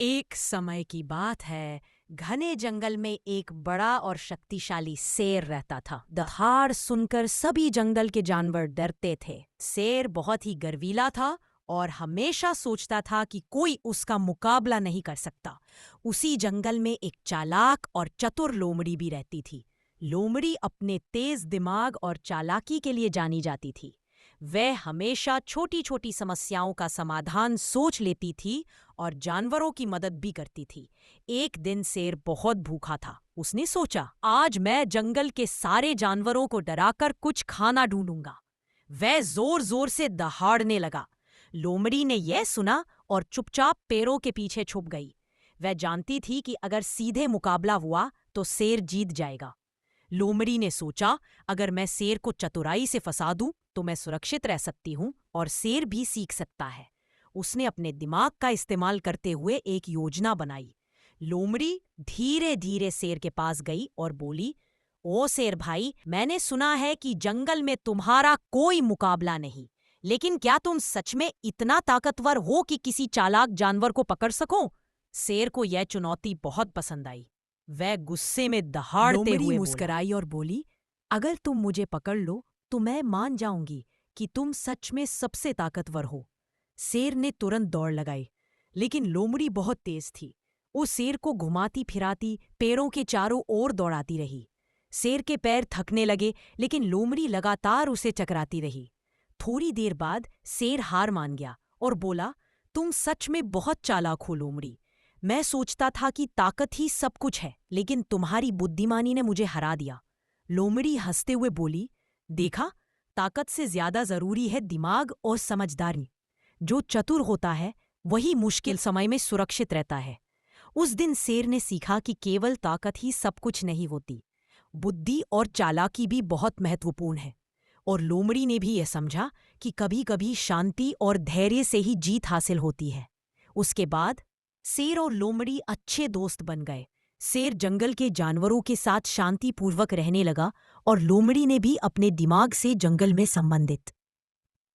एक समय की बात है, घने जंगल में एक बड़ा और शक्तिशाली शेर रहता था। दहाड़ सुनकर सभी जंगल के जानवर डरते थे। शेर बहुत ही गर्वीला था और हमेशा सोचता था कि कोई उसका मुकाबला नहीं कर सकता। उसी जंगल में एक चालाक और चतुर लोमड़ी भी रहती थी। लोमड़ी अपने तेज दिमाग और चालाकी के लिए जानी जाती थी। वह हमेशा छोटी छोटी समस्याओं का समाधान सोच लेती थी और जानवरों की मदद भी करती थी। एक दिन शेर बहुत भूखा था। उसने सोचा, आज मैं जंगल के सारे जानवरों को डराकर कुछ खाना ढूंढूंगा। वह जोर जोर से दहाड़ने लगा। लोमड़ी ने यह सुना और चुपचाप पेड़ों के पीछे छुप गई। वह जानती थी कि अगर सीधे मुकाबला हुआ तो शेर जीत जाएगा। लोमड़ी ने सोचा, अगर मैं शेर को चतुराई से फंसा दूं तो मैं सुरक्षित रह सकती हूं और शेर भी सीख सकता है। उसने अपने दिमाग का इस्तेमाल करते हुए एक योजना बनाई। लोमड़ी धीरे धीरे शेर के पास गई और बोली, ओ शेर भाई, मैंने सुना है कि जंगल में तुम्हारा कोई मुकाबला नहीं, लेकिन क्या तुम सच में इतना ताकतवर हो कि किसी चालाक जानवर को पकड़ सको? शेर को यह चुनौती बहुत पसंद आई। वह गुस्से में दहाड़ते लोमड़ी हुए मुस्कुराई और बोली, अगर तुम मुझे पकड़ लो तो मैं मान जाऊंगी कि तुम सच में सबसे ताकतवर हो। शेर ने तुरंत दौड़ लगाई, लेकिन लोमड़ी बहुत तेज थी। वो शेर को घुमाती फिराती पेड़ों के चारों ओर दौड़ाती रही। शेर के पैर थकने लगे, लेकिन लोमड़ी लगातार उसे चकराती रही। थोड़ी देर बाद शेर हार मान गया और बोला, तुम सच में बहुत चालाक हो लोमड़ी। मैं सोचता था कि ताकत ही सब कुछ है, लेकिन तुम्हारी बुद्धिमानी ने मुझे हरा दिया। लोमड़ी हंसते हुए बोली, देखा, ताकत से ज्यादा जरूरी है दिमाग और समझदारी। जो चतुर होता है वही मुश्किल समय में सुरक्षित रहता है। उस दिन शेर ने सीखा कि केवल ताकत ही सब कुछ नहीं होती, बुद्धि और चालाकी भी बहुत महत्वपूर्ण है। और लोमड़ी ने भी यह समझा कि कभी-कभी शांति और धैर्य से ही जीत हासिल होती है। उसके बाद शेर और लोमड़ी अच्छे दोस्त बन गए। शेर जंगल के जानवरों के साथ शांतिपूर्वक रहने लगा और लोमड़ी ने भी अपने दिमाग से जंगल में संबंधित